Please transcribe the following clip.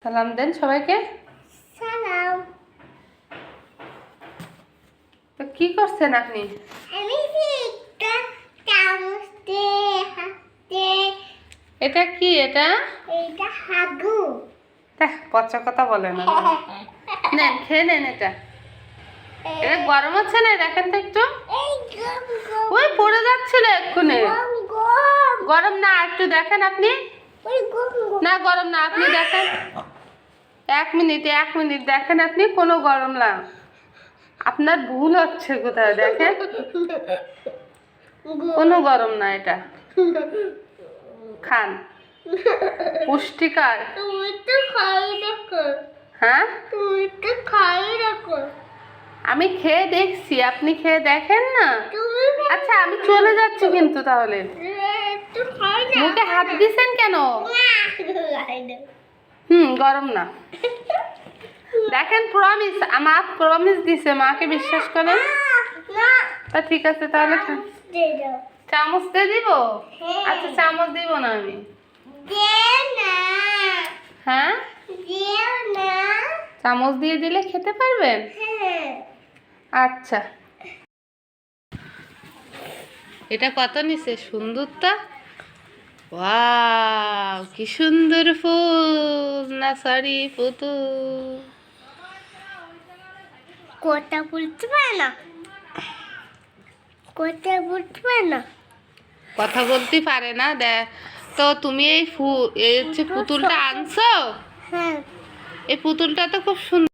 সালাম দেন সবাইকে। সালাম। তো কি করছেন আপনি? আমি একটা চামচ দিয়ে হাতে এটা কি? এটা হাগু। পচা কথা বলে না। নেন খেয়ে নেন। এটা গরম হচ্ছে না? দেখেন তো একটু। ওই পড়ে যাচ্ছিল এক্ষুনি। গরম না, একটু দেখেন আপনি। না গরম না, আপনি দেখেন। এক মিনিট দেখেন আপনি, কোনো গরম না। আপনার ভুল হচ্ছে কোথায়, দেখেন। কোনো গরম না, এটা খান, পুষ্টিকর। তুমি তো খাই রাখো। হ্যাঁ, তুমি তো খাই রাখো। আমি খেয়ে দেখছি, আপনি খেয়ে দেখেন না। আচ্ছা আমি চলে যাচ্ছি কিন্তু তাহলে। মুখে হাত দিছেন কেন? গরম না। দেখেন, প্রমিস, মা প্রমিস দিছে, মাকে বিশ্বাস করেন। তা ঠিক আছে তাহলে চামচ দিয়ে দিব। আচ্ছা চামচ দিব না আমি। হ্যাঁ, চামচ দিয়ে দিলে খেতে পারবেন। আচ্ছা, এটা কত নিছে? সুন্দরটা। ওয়াও, কি সুন্দর ফুল, না সরি পুতুল। কথা বলতে পারে না। কথা বলতে পারে না। কথা বলতে পারে না। তো তুমি এই হচ্ছে পুতুলটা আনছো? হ্যাঁ। এই পুতুলটা তো খুব সুন্দর।